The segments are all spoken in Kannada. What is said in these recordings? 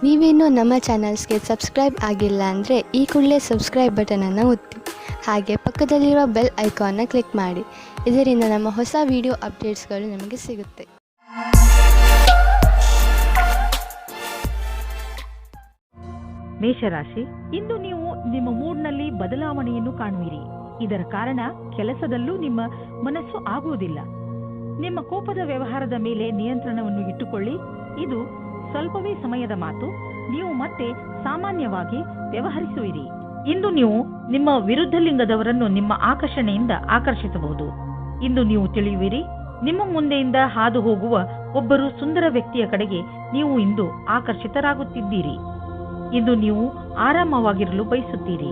ನೀವೇನೂ ನಮ್ಮ ಚಾನಲ್ಸ್ಗೆ ಸಬ್ಸ್ಕ್ರೈಬ್ ಆಗಿಲ್ಲ ಅಂದರೆ ಈ ಕೂಡಲೇ ಸಬ್ಸ್ಕ್ರೈಬ್ ಬಟನನ್ನು ಒತ್ತಿ, ಹಾಗೆ ಪಕ್ಕದಲ್ಲಿರುವ ಬೆಲ್ ಐಕಾನ್ನ ಕ್ಲಿಕ್ ಮಾಡಿ. ಇದರಿಂದ ನಮ್ಮ ಹೊಸ ವಿಡಿಯೋ ಅಪ್ಡೇಟ್ಸ್ಗಳು ನಿಮಗೆ ಸಿಗುತ್ತೆ. ಮೇಷರಾಶಿ, ಇಂದು ನೀವು ನಿಮ್ಮ ಮೂಡ್ನಲ್ಲಿ ಬದಲಾವಣೆಯನ್ನು ಕಾಣುವಿರಿ. ಇದರ ಕಾರಣ ಕೆಲಸದಲ್ಲೂ ನಿಮ್ಮ ಮನಸ್ಸು ಆಗುವುದಿಲ್ಲ. ನಿಮ್ಮ ಕೋಪದ ವ್ಯವಹಾರದ ಮೇಲೆ ನಿಯಂತ್ರಣವನ್ನು ಇಟ್ಟುಕೊಳ್ಳಿ. ಇದು ಸ್ವಲ್ಪವೇ ಸಮಯದ ಮಾತು. ನೀವು ಮತ್ತೆ ಸಾಮಾನ್ಯವಾಗಿ ವ್ಯವಹರಿಸುವಿರಿ. ಇಂದು ನೀವು ನಿಮ್ಮ ವಿರುದ್ಧ ಲಿಂಗದವರನ್ನು ನಿಮ್ಮ ಆಕರ್ಷಣೆಯಿಂದ ಆಕರ್ಷಿಸಬಹುದು. ಇಂದು ನೀವು ತಿಳಿಯುವಿರಿ, ನಿಮ್ಮ ಮುಂದೆಯಿಂದ ಹಾದು ಹೋಗುವ ಒಬ್ಬರು ಸುಂದರ ವ್ಯಕ್ತಿಯ ಕಡೆಗೆ ನೀವು ಇಂದು ಆಕರ್ಷಿತರಾಗುತ್ತಿದ್ದೀರಿ. ಇಂದು ನೀವು ಆರಾಮವಾಗಿರಲು ಬಯಸುತ್ತೀರಿ.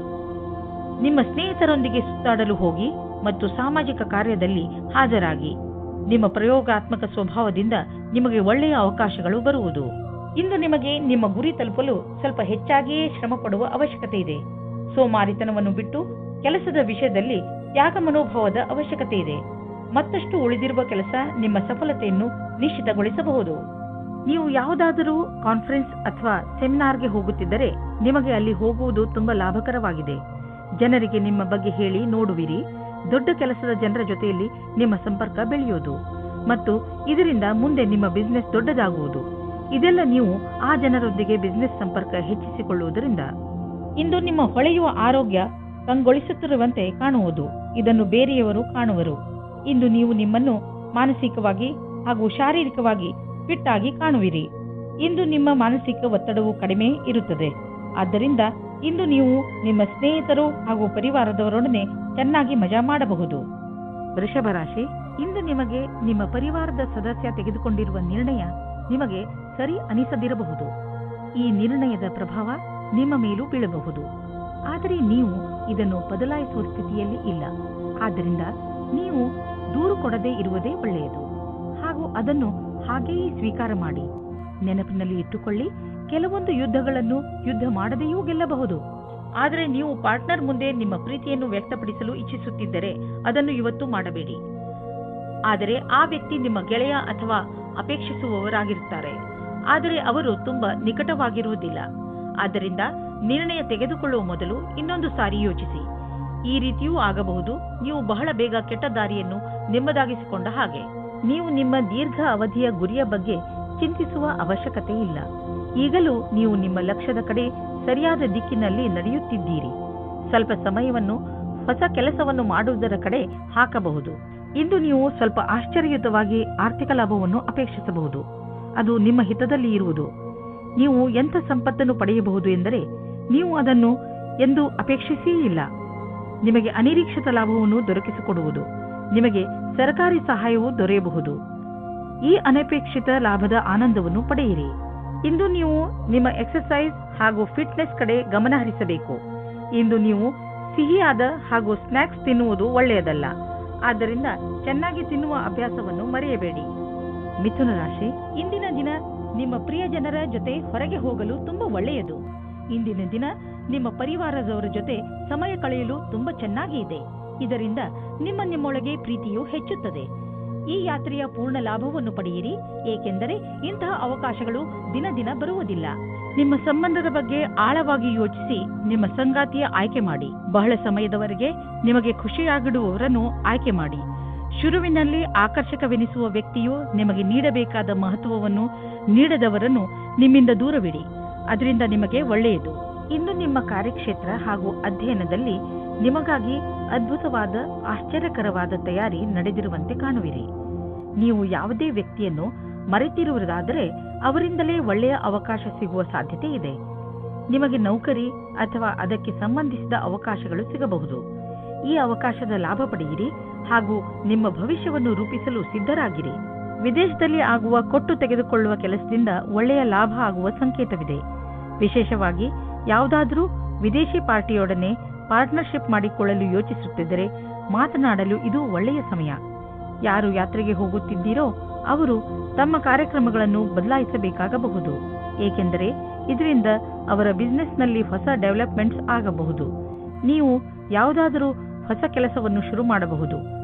ನಿಮ್ಮ ಸ್ನೇಹಿತರೊಂದಿಗೆ ಸುತ್ತಾಡಲು ಹೋಗಿ ಮತ್ತು ಸಾಮಾಜಿಕ ಕಾರ್ಯದಲ್ಲಿ ಹಾಜರಾಗಿ. ನಿಮ್ಮ ಪ್ರಯೋಗಾತ್ಮಕ ಸ್ವಭಾವದಿಂದ ನಿಮಗೆ ಒಳ್ಳೆಯ ಅವಕಾಶಗಳು ಬರುವುದು. ಇಂದು ನಿಮಗೆ ನಿಮ್ಮ ಗುರಿ ತಲುಪಲು ಸ್ವಲ್ಪ ಹೆಚ್ಚಾಗಿಯೇ ಶ್ರಮ ಪಡುವ ಅವಶ್ಯಕತೆ ಇದೆ. ಸೋಮಾರಿತನವನ್ನು ಬಿಟ್ಟು ಕೆಲಸದ ವಿಷಯದಲ್ಲಿ ತ್ಯಾಗ ಮನೋಭಾವದ ಅವಶ್ಯಕತೆ ಇದೆ. ಮತ್ತಷ್ಟು ಉಳಿದಿರುವ ಕೆಲಸ ನಿಮ್ಮ ಸಫಲತೆಯನ್ನು ನಿಶ್ಚಿತಗೊಳಿಸಬಹುದು. ನೀವು ಯಾವುದಾದರೂ ಕಾನ್ಫರೆನ್ಸ್ ಅಥವಾ ಸೆಮಿನಾರ್ಗೆ ಹೋಗುತ್ತಿದ್ದರೆ ನಿಮಗೆ ಅಲ್ಲಿ ಹೋಗುವುದು ತುಂಬಾ ಲಾಭಕರವಾಗಿದೆ. ಜನರಿಗೆ ನಿಮ್ಮ ಬಗ್ಗೆ ಹೇಳಿ ನೋಡುವಿರಿ. ದೊಡ್ಡ ಕೆಲಸದ ಜನರ ಜೊತೆಯಲ್ಲಿ ನಿಮ್ಮ ಸಂಪರ್ಕ ಬೆಳೆಯುವುದು ಮತ್ತು ಇದರಿಂದ ಮುಂದೆ ನಿಮ್ಮ ಬಿಸಿನೆಸ್ ದೊಡ್ಡದಾಗುವುದು. ಇದೆಲ್ಲ ನೀವು ಆ ಜನರೊಂದಿಗೆ ಬಿಸಿನೆಸ್ ಸಂಪರ್ಕ ಹೆಚ್ಚಿಸಿಕೊಳ್ಳುವುದರಿಂದ ಇಂದು ನಿಮ್ಮ ಹೊಳೆಯುವ ಆರೋಗ್ಯ ಕಂಗೊಳಿಸುತ್ತಿರುವಂತೆ ಕಾಣುವುದು. ಇದನ್ನು ಬೇರೆಯವರು ಕಾಣುವರು. ಇಂದು ನೀವು ನಿಮ್ಮನ್ನು ಮಾನಸಿಕವಾಗಿ ಹಾಗೂ ಶಾರೀರಿಕವಾಗಿ ಫಿಟ್ ಆಗಿ ಕಾಣುವಿರಿ. ಇಂದು ನಿಮ್ಮ ಮಾನಸಿಕ ಒತ್ತಡವು ಕಡಿಮೆ ಇರುತ್ತದೆ. ಆದ್ದರಿಂದ ಇಂದು ನೀವು ನಿಮ್ಮ ಸ್ನೇಹಿತರು ಹಾಗೂ ಪರಿವಾರದವರೊಡನೆ ಚೆನ್ನಾಗಿ ಮಜಾ ಮಾಡಬಹುದು. ವೃಷಭ ರಾಶಿ, ಇಂದು ನಿಮಗೆ ನಿಮ್ಮ ಪರಿವಾರದ ಸದಸ್ಯ ತೆಗೆದುಕೊಂಡಿರುವ ನಿರ್ಣಯ ನಿಮಗೆ ಸರಿ ಅನಿಸದಿರಬಹುದು. ಈ ನಿರ್ಣಯದ ಪ್ರಭಾವ ನಿಮ್ಮ ಮೇಲೂ ಬೀಳಬಹುದು. ಆದರೆ ನೀವು ಇದನ್ನು ಬದಲಾಯಿಸುವ ಸ್ಥಿತಿಯಲ್ಲಿ ಇಲ್ಲ. ಆದ್ದರಿಂದ ನೀವು ದೂರು ಕೊಡದೇ ಇರುವುದೇ ಒಳ್ಳೆಯದು ಹಾಗೂ ಅದನ್ನು ಹಾಗೆಯೇ ಸ್ವೀಕಾರ ಮಾಡಿ. ನೆನಪಿನಲ್ಲಿ ಇಟ್ಟುಕೊಳ್ಳಿ, ಕೆಲವೊಂದು ಯುದ್ಧಗಳನ್ನು ಯುದ್ಧ ಮಾಡದೆಯೂ ಗೆಲ್ಲಬಹುದು. ಆದರೆ ನೀವು ಪಾರ್ಟ್ನರ್ ಮುಂದೆ ನಿಮ್ಮ ಪ್ರೀತಿಯನ್ನು ವ್ಯಕ್ತಪಡಿಸಲು ಇಚ್ಛಿಸುತ್ತಿದ್ದರೆ ಅದನ್ನು ಇವತ್ತು ಮಾಡಬೇಡಿ. ಆದರೆ ಆ ವ್ಯಕ್ತಿ ನಿಮ್ಮ ಗೆಳೆಯ ಅಥವಾ ಅಪೇಕ್ಷಿಸುವವರಾಗಿರುತ್ತಾರೆ. ಆದರೆ ಅವರು ತುಂಬಾ ನಿಕಟವಾಗಿರುವುದಿಲ್ಲ. ಆದ್ದರಿಂದ ನಿರ್ಣಯ ತೆಗೆದುಕೊಳ್ಳುವ ಮೊದಲು ಇನ್ನೊಂದು ಸಾರಿ ಯೋಚಿಸಿ. ಈ ರೀತಿಯೂ ಆಗಬಹುದು. ನೀವು ಬಹಳ ಬೇಗ ಕೆಟ್ಟ ದಾರಿಯನ್ನು ನಿಮ್ಮದಾಗಿಸಿಕೊಂಡ ಹಾಗೆ. ನೀವು ನಿಮ್ಮ ದೀರ್ಘ ಅವಧಿಯ ಗುರಿಯ ಬಗ್ಗೆ ಚಿಂತಿಸುವ ಅವಶ್ಯಕತೆ ಇಲ್ಲ. ಈಗಲೂ ನೀವು ನಿಮ್ಮ ಲಕ್ಷ್ಯದ ಕಡೆ ಸರಿಯಾದ ದಿಕ್ಕಿನಲ್ಲಿ ನಡೆಯುತ್ತಿದ್ದೀರಿ. ಸ್ವಲ್ಪ ಸಮಯವನ್ನು ಹೊಸ ಕೆಲಸವನ್ನು ಮಾಡುವುದರ ಕಡೆ ಹಾಕಬಹುದು. ಇಂದು ನೀವು ಸ್ವಲ್ಪ ಆಶ್ಚರ್ಯಯುತವಾಗಿ ಆರ್ಥಿಕ ಲಾಭವನ್ನು ಅಪೇಕ್ಷಿಸಬಹುದು. ಅದು ನಿಮ್ಮ ಹಿತದಲ್ಲಿ ಇರುವುದು. ನೀವು ಎಂಥ ಸಂಪತ್ತನ್ನು ಪಡೆಯಬಹುದು ಎಂದರೆ ನೀವು ಅದನ್ನು ಎಂದು ಅಪೇಕ್ಷಿಸೇ ಇಲ್ಲ. ನಿಮಗೆ ಅನಿರೀಕ್ಷಿತ ಲಾಭವನ್ನು ದೊರಕಿಸಿಕೊಡುವುದು. ನಿಮಗೆ ಸರ್ಕಾರಿ ಸಹಾಯವೂ ದೊರೆಯಬಹುದು. ಈ ಅನಪೇಕ್ಷಿತ ಲಾಭದ ಆನಂದವನ್ನು ಪಡೆಯಿರಿ. ಇಂದು ನೀವು ನಿಮ್ಮ ಎಕ್ಸರ್ಸೈಸ್ ಹಾಗೂ ಫಿಟ್ನೆಸ್ ಕಡೆ ಗಮನ ಹರಿಸಬೇಕು. ಇಂದು ನೀವು ಸಿಹಿಯಾದ ಹಾಗೂ ಸ್ನ್ಯಾಕ್ಸ್ ತಿನ್ನುವುದು ಒಳ್ಳೆಯದಲ್ಲ. ಆದ್ದರಿಂದ ಚೆನ್ನಾಗಿ ತಿನ್ನುವ ಅಭ್ಯಾಸವನ್ನು ಮರೆಯಬೇಡಿ. ಮಿಥುನ ರಾಶಿ, ಇಂದಿನ ದಿನ ನಿಮ್ಮ ಪ್ರಿಯ ಜನರ ಜೊತೆ ಹೊರಗೆ ಹೋಗಲು ತುಂಬಾ ಒಳ್ಳೆಯದು. ಇಂದಿನ ದಿನ ನಿಮ್ಮ ಪರಿವಾರದವರ ಜೊತೆ ಸಮಯ ಕಳೆಯಲು ತುಂಬಾ ಚೆನ್ನಾಗಿ ಇದೆ. ಇದರಿಂದ ನಿಮ್ಮೊಳಗೆ ಪ್ರೀತಿಯು ಹೆಚ್ಚುತ್ತದೆ. ಈ ಯಾತ್ರೆಯ ಪೂರ್ಣ ಲಾಭವನ್ನು ಪಡೆಯಿರಿ, ಏಕೆಂದರೆ ಇಂತಹ ಅವಕಾಶಗಳು ದಿನ ದಿನ ಬರುವುದಿಲ್ಲ. ನಿಮ್ಮ ಸಂಬಂಧದ ಬಗ್ಗೆ ಆಳವಾಗಿ ಯೋಚಿಸಿ ನಿಮ್ಮ ಸಂಗಾತಿಯ ಆಯ್ಕೆ ಮಾಡಿ. ಬಹಳ ಸಮಯದವರೆಗೆ ನಿಮಗೆ ಖುಷಿಯಾಗಿಡುವವರನ್ನು ಆಯ್ಕೆ ಮಾಡಿ. ಶುರುವಿನಲ್ಲಿ ಆಕರ್ಷಕವೆನಿಸುವ ವ್ಯಕ್ತಿಯು ನಿಮಗೆ ನೀಡಬೇಕಾದ ಮಹತ್ವವನ್ನು ನೀಡದವರನ್ನು ನಿಮ್ಮಿಂದ ದೂರವಿಡಿ. ಅದರಿಂದ ನಿಮಗೆ ಒಳ್ಳೆಯದು. ಇಂದು ನಿಮ್ಮ ಕಾರ್ಯಕ್ಷೇತ್ರ ಹಾಗೂ ಅಧ್ಯಯನದಲ್ಲಿ ನಿಮಗಾಗಿ ಅದ್ಭುತವಾದ ಆಶ್ಚರ್ಯಕರವಾದ ತಯಾರಿ ನಡೆದಿರುವಂತೆ ಕಾಣುವಿರಿ. ನೀವು ಯಾವುದೇ ವ್ಯಕ್ತಿಯನ್ನು ಮರೆತಿರುವುದಾದರೆ ಅವರಿಂದಲೇ ಒಳ್ಳೆಯ ಅವಕಾಶ ಸಿಗುವ ಸಾಧ್ಯತೆ ಇದೆ. ನಿಮಗೆ ನೌಕರಿ ಅಥವಾ ಅದಕ್ಕೆ ಸಂಬಂಧಿಸಿದ ಅವಕಾಶಗಳು ಸಿಗಬಹುದು. ಈ ಅವಕಾಶದ ಲಾಭ ಪಡೆಯಿರಿ ಹಾಗೂ ನಿಮ್ಮ ಭವಿಷ್ಯವನ್ನು ರೂಪಿಸಲು ಸಿದ್ಧರಾಗಿರಿ. ವಿದೇಶದಲ್ಲಿ ಆಗುವ ಕೊಟ್ಟು ತೆಗೆದುಕೊಳ್ಳುವ ಕೆಲಸದಿಂದ ಒಳ್ಳೆಯ ಲಾಭ ಆಗುವ ಸಂಕೇತವಿದೆ. ವಿಶೇಷವಾಗಿ ಯಾವುದಾದರೂ ವಿದೇಶಿ ಪಾರ್ಟಿಯೊಡನೆ ಪಾರ್ಟ್ನರ್ಶಿಪ್ ಮಾಡಿಕೊಳ್ಳಲು ಯೋಚಿಸುತ್ತಿದ್ದರೆ ಮಾತನಾಡಲು ಇದು ಒಳ್ಳೆಯ ಸಮಯ. ಯಾರು ಯಾತ್ರೆಗೆ ಹೋಗುತ್ತಿದ್ದೀರೋ ಅವರು ತಮ್ಮ ಕಾರ್ಯಕ್ರಮಗಳನ್ನು ಬದಲಾಯಿಸಬೇಕಾಗಬಹುದು. ಏಕೆಂದರೆ ಇದರಿಂದ ಅವರ ಬಿಸಿನೆಸ್ನಲ್ಲಿ ಹೊಸ ಡೆವಲಪ್ಮೆಂಟ್ಸ್ ಆಗಬಹುದು. ನೀವು ಯಾವುದಾದರೂ ಹೊಸ ಕೆಲಸವನ್ನು ಶುರು ಮಾಡಬಹುದು.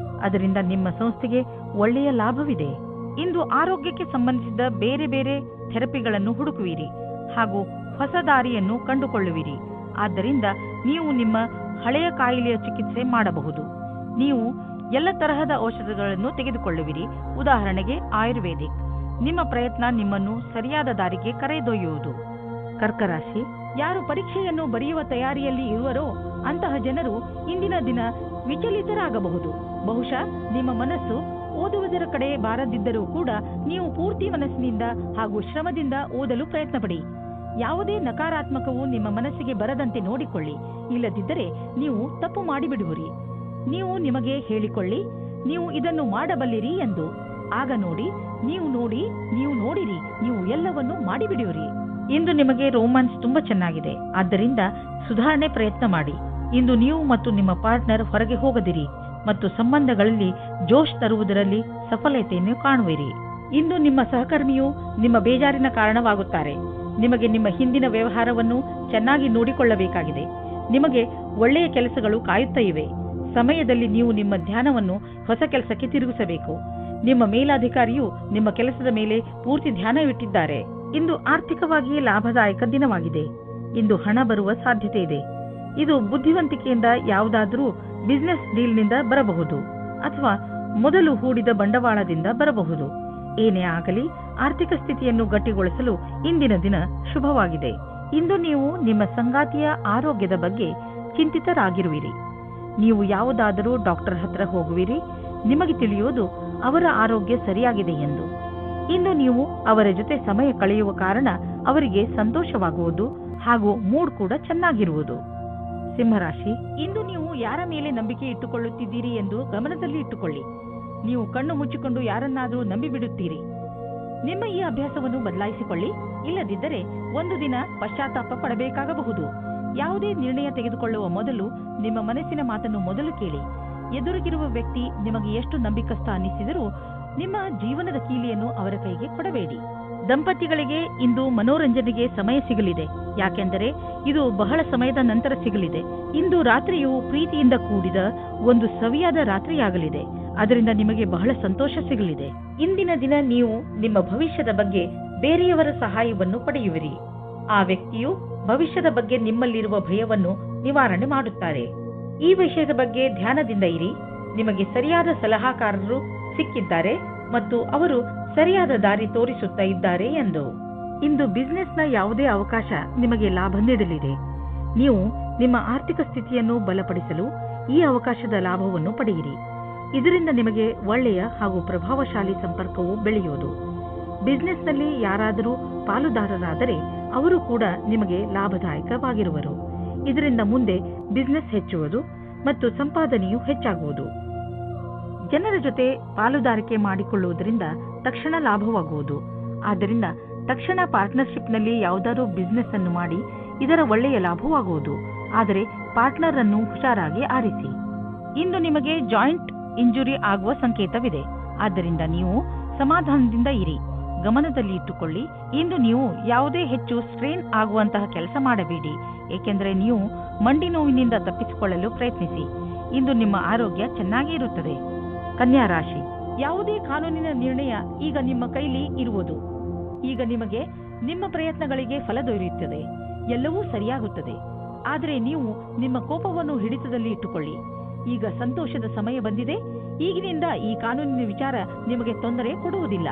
ಅದರಿಂದ ನಿಮ್ಮ ಸಂಸ್ಥೆಗೆ ಒಳ್ಳೆಯ ಲಾಭವಿದೆ. ಇಂದು ಆರೋಗ್ಯಕ್ಕೆ ಸಂಬಂಧಿಸಿದ ಬೇರೆ ಬೇರೆ ಥೆರಪಿಗಳನ್ನು ಹುಡುಕುವಿರಿ ಹಾಗೂ ಹೊಸ ದಾರಿಯನ್ನು ಕಂಡುಕೊಳ್ಳುವಿರಿ. ಆದ್ದರಿಂದ ನೀವು ನಿಮ್ಮ ಹಳೆಯ ಕಾಯಿಲೆಯ ಚಿಕಿತ್ಸೆ ಮಾಡಬಹುದು. ನೀವು ಎಲ್ಲ ತರಹದ ಔಷಧಗಳನ್ನು ತೆಗೆದುಕೊಳ್ಳುವಿರಿ. ಉದಾಹರಣೆಗೆ ಆಯುರ್ವೇದಿಕ್. ನಿಮ್ಮ ಪ್ರಯತ್ನ ನಿಮ್ಮನ್ನು ಸರಿಯಾದ ದಾರಿಗೆ ಕರೆದೊಯ್ಯುವುದು. ಕರ್ಕ ರಾಶಿ, ಯಾರು ಪರೀಕ್ಷೆಯನ್ನು ಬರೆಯುವ ತಯಾರಿಯಲ್ಲಿ ಇರುವರೋ ಅಂತಹ ಜನರು ಇಂದಿನ ದಿನ ವಿಚಲಿತರಾಗಬಹುದು. ಬಹುಶಃ ನಿಮ್ಮ ಮನಸ್ಸು ಓದುವುದರ ಕಡೆ ಬಾರದಿದ್ದರೂ ಕೂಡ ನೀವು ಪೂರ್ತಿ ಮನಸ್ಸಿನಿಂದ ಹಾಗೂ ಶ್ರಮದಿಂದ ಓದಲು ಪ್ರಯತ್ನಪಡಿ. ಯಾವುದೇ ನಕಾರಾತ್ಮಕವು ನಿಮ್ಮ ಮನಸ್ಸಿಗೆ ಬರದಂತೆ ನೋಡಿಕೊಳ್ಳಿ. ಇಲ್ಲದಿದ್ದರೆ ನೀವು ತಪ್ಪು ಮಾಡಿಬಿಡುವಿರಿ. ನೀವು ನಿಮಗೆ ಹೇಳಿಕೊಳ್ಳಿ, ನೀವು ಇದನ್ನು ಮಾಡಬಲ್ಲಿರಿ ಎಂದು. ಆಗ ನೋಡಿ, ನೀವು ನೋಡಿರಿ, ನೀವು ಎಲ್ಲವನ್ನೂ ಮಾಡಿಬಿಡುವಿರಿ. ಇಂದು ನಿಮಗೆ ರೋಮ್ಯಾನ್ಸ್ ತುಂಬಾ ಚೆನ್ನಾಗಿದೆ. ಆದ್ದರಿಂದ ಸುಧಾರಣೆ ಪ್ರಯತ್ನ ಮಾಡಿ. ಇಂದು ನೀವು ಮತ್ತು ನಿಮ್ಮ ಪಾರ್ಟ್ನರ್ ಹೊರಗೆ ಹೋಗದಿರಿ ಮತ್ತು ಸಂಬಂಧಗಳಲ್ಲಿ ಜೋಶ್ ತರುವುದರಲ್ಲಿ ಸಫಲತೆಯನ್ನು ಕಾಣುವಿರಿ. ಇಂದು ನಿಮ್ಮ ಸಹಕರ್ಮಿಯು ನಿಮ್ಮ ಬೇಜಾರಿನ ಕಾರಣವಾಗುತ್ತಾರೆ. ನಿಮಗೆ ನಿಮ್ಮ ಹಿಂದಿನ ವ್ಯವಹಾರವನ್ನು ಚೆನ್ನಾಗಿ ನೋಡಿಕೊಳ್ಳಬೇಕಾಗಿದೆ. ನಿಮಗೆ ಒಳ್ಳೆಯ ಕೆಲಸಗಳು ಕಾಯುತ್ತಾ ಇವೆ. ಸಮಯದಲ್ಲಿ ನೀವು ನಿಮ್ಮ ಧ್ಯಾನವನ್ನು ಹೊಸ ಕೆಲಸಕ್ಕೆ ತಿರುಗಿಸಬೇಕು. ನಿಮ್ಮ ಮೇಲಾಧಿಕಾರಿಯು ನಿಮ್ಮ ಕೆಲಸದ ಮೇಲೆ ಪೂರ್ತಿ ಧ್ಯಾನವಿಟ್ಟಿದ್ದಾರೆ. ಇಂದು ಆರ್ಥಿಕವಾಗಿ ಲಾಭದಾಯಕ ದಿನವಾಗಿದೆ. ಇಂದು ಹಣ ಬರುವ ಸಾಧ್ಯತೆ ಇದೆ. ಇದು ಬುದ್ಧಿವಂತಿಕೆಯಿಂದ ಯಾವುದಾದರೂ ಬಿಸಿನೆಸ್ ಡೀಲ್ನಿಂದ ಬರಬಹುದು ಅಥವಾ ಮೊದಲು ಹೂಡಿದ ಬಂಡವಾಳದಿಂದ ಬರಬಹುದು. ಏನೇ ಆಗಲಿ, ಆರ್ಥಿಕ ಸ್ಥಿತಿಯನ್ನು ಗಟ್ಟಿಗೊಳಿಸಲು ಇಂದಿನ ದಿನ ಶುಭವಾಗಿದೆ. ಇಂದು ನೀವು ನಿಮ್ಮ ಸಂಗಾತಿಯ ಆರೋಗ್ಯದ ಬಗ್ಗೆ ಚಿಂತಿತರಾಗಿರುವಿರಿ. ನೀವು ಯಾವುದಾದರೂ ಡಾಕ್ಟರ್ ಹತ್ರ ಹೋಗುವಿರಿ. ನಿಮಗೆ ತಿಳಿಯುವುದು ಅವರ ಆರೋಗ್ಯ ಸರಿಯಾಗಿದೆ ಎಂದು. ಇಂದು ನೀವು ಅವರ ಜೊತೆ ಸಮಯ ಕಳೆಯುವ ಕಾರಣ ಅವರಿಗೆ ಸಂತೋಷವಾಗುವುದು ಹಾಗೂ ಮೂಡ್ ಕೂಡ ಚೆನ್ನಾಗಿರುವುದು. ಸಿಂಹರಾಶಿ, ಇಂದು ನೀವು ಯಾರ ಮೇಲೆ ನಂಬಿಕೆ ಇಟ್ಟುಕೊಳ್ಳುತ್ತಿದ್ದೀರಿ ಎಂದು ಗಮನದಲ್ಲಿ ಇಟ್ಟುಕೊಳ್ಳಿ. ನೀವು ಕಣ್ಣು ಮುಚ್ಚಿಕೊಂಡು ಯಾರನ್ನಾದರೂ ನಂಬಿಬಿಡುತ್ತೀರಿ. ನಿಮ್ಮ ಈ ಅಭ್ಯಾಸವನ್ನು ಬದಲಾಯಿಸಿಕೊಳ್ಳಿ. ಇಲ್ಲದಿದ್ದರೆ ಒಂದು ದಿನ ಪಶ್ಚಾತ್ತಾಪ ಪಡಬೇಕಾಗಬಹುದು. ಯಾವುದೇ ನಿರ್ಣಯ ತೆಗೆದುಕೊಳ್ಳುವ ಮೊದಲು ನಿಮ್ಮ ಮನಸ್ಸಿನ ಮಾತನ್ನು ಮೊದಲು ಕೇಳಿ. ಎದುರಿಗಿರುವ ವ್ಯಕ್ತಿ ನಿಮಗೆ ಎಷ್ಟು ನಂಬಿಕಸ್ಥ ಅನ್ನಿಸಿದರೂ ನಿಮ್ಮ ಜೀವನದ ಕೀಲಿಯನ್ನು ಅವರ ಕೈಗೆ ಕೊಡಬೇಡಿ. ದಂಪತಿಗಳಿಗೆ ಇಂದು ಮನೋರಂಜನೆಗೆ ಸಮಯ ಸಿಗಲಿದೆ. ಯಾಕೆಂದರೆ ಇದು ಬಹಳ ಸಮಯದ ನಂತರ ಸಿಗಲಿದೆ. ಇಂದು ರಾತ್ರಿಯು ಪ್ರೀತಿಯಿಂದ ಕೂಡಿದ ಒಂದು ಸವಿಯಾದ ರಾತ್ರಿಯಾಗಲಿದೆ. ಅದರಿಂದ ನಿಮಗೆ ಬಹಳ ಸಂತೋಷ ಸಿಗಲಿದೆ. ಇಂದಿನ ದಿನ ನೀವು ನಿಮ್ಮ ಭವಿಷ್ಯದ ಬಗ್ಗೆ ಬೇರೆಯವರ ಸಹಾಯವನ್ನು ಪಡೆಯುವಿರಿ. ಆ ವ್ಯಕ್ತಿಯು ಭವಿಷ್ಯದ ಬಗ್ಗೆ ನಿಮ್ಮಲ್ಲಿರುವ ಭಯವನ್ನು ನಿವಾರಣೆ ಮಾಡುತ್ತಾರೆ. ಈ ವಿಷಯದ ಬಗ್ಗೆ ಧ್ಯಾನದಿಂದ ಇರಿ. ನಿಮಗೆ ಸರಿಯಾದ ಸಲಹಾಕಾರರು ಸಿಕ್ಕಿದ್ದಾರೆ ಮತ್ತು ಅವರು ಸರಿಯಾದ ದಾರಿ ತೋರಿಸುತ್ತಾ ಇದ್ದಾರೆ ಎಂದು. ಇಂದು ಬಿಸಿನೆಸ್ನ ಯಾವುದೇ ಅವಕಾಶ ನಿಮಗೆ ಲಾಭ ನೀಡಲಿದೆ. ನೀವು ನಿಮ್ಮ ಆರ್ಥಿಕ ಸ್ಥಿತಿಯನ್ನು ಬಲಪಡಿಸಲು ಈ ಅವಕಾಶದ ಲಾಭವನ್ನು ಪಡೆಯಿರಿ. ಇದರಿಂದ ನಿಮಗೆ ಒಳ್ಳೆಯ ಹಾಗೂ ಪ್ರಭಾವಶಾಲಿ ಸಂಪರ್ಕವು ಬೆಳೆಯುವುದು. ಬಿಸಿನೆಸ್ನಲ್ಲಿ ಯಾರಾದರೂ ಪಾಲುದಾರರಾದರೆ ಅವರು ಕೂಡ ನಿಮಗೆ ಲಾಭದಾಯಕವಾಗಿರುವರು. ಇದರಿಂದ ಮುಂದೆ ಬಿಸಿನೆಸ್ ಹೆಚ್ಚುವುದು ಮತ್ತು ಸಂಪಾದನೆಯು ಹೆಚ್ಚಾಗುವುದು. ಜನರ ಜೊತೆ ಪಾಲುದಾರಿಕೆ ಮಾಡಿಕೊಳ್ಳುವುದರಿಂದ ತಕ್ಷಣ ಲಾಭವಾಗುವುದು. ಆದ್ದರಿಂದ ತಕ್ಷಣ ಪಾರ್ಟ್ನರ್ಶಿಪ್ನಲ್ಲಿ ಯಾವುದಾದರೂ ಬಿಸಿನೆಸ್ ಅನ್ನು ಮಾಡಿ ಇದರ ಒಳ್ಳೆಯ ಲಾಭವಾಗುವುದು. ಆದರೆ ಪಾರ್ಟ್ನರ್ ಅನ್ನು ಹುಷಾರಾಗಿ ಆರಿಸಿ. ಇಂದು ನಿಮಗೆ ಜಾಯಿಂಟ್ ಇಂಜುರಿ ಆಗುವ ಸಂಕೇತವಿದೆ. ಆದ್ದರಿಂದ ನೀವು ಸಮಾಧಾನದಿಂದ ಇರಿ. ಗಮನದಲ್ಲಿ ಇಟ್ಟುಕೊಳ್ಳಿ. ಇಂದು ನೀವು ಯಾವುದೇ ಹೆಚ್ಚು ಸ್ಟ್ರೇನ್ ಆಗುವಂತಹ ಕೆಲಸ ಮಾಡಬೇಡಿ, ಏಕೆಂದರೆ ನೀವು ಮಂಡಿ ನೋವಿನಿಂದ ತಪ್ಪಿಸಿಕೊಳ್ಳಲು ಪ್ರಯತ್ನಿಸಿ. ಇಂದು ನಿಮ್ಮ ಆರೋಗ್ಯ ಚೆನ್ನಾಗಿ ಇರುತ್ತದೆ. ಕನ್ಯಾ ರಾಶಿ, ಯಾವುದೇ ಕಾನೂನಿನ ನಿರ್ಣಯ ಈಗ ನಿಮ್ಮ ಕೈಲಿ ಇರುವುದು. ಈಗ ನಿಮಗೆ ನಿಮ್ಮ ಪ್ರಯತ್ನಗಳಿಗೆ ಫಲ ದೊರೆಯುತ್ತದೆ. ಎಲ್ಲವೂ ಸರಿಯಾಗುತ್ತದೆ. ಆದರೆ ನೀವು ನಿಮ್ಮ ಕೋಪವನ್ನು ಹಿಡಿತದಲ್ಲಿ ಇಟ್ಟುಕೊಳ್ಳಿ. ಈಗ ಸಂತೋಷದ ಸಮಯ ಬಂದಿದೆ. ಈಗಿನಿಂದ ಈ ಕಾನೂನಿನ ವಿಚಾರ ನಿಮಗೆ ತೊಂದರೆ ಕೊಡುವುದಿಲ್ಲ.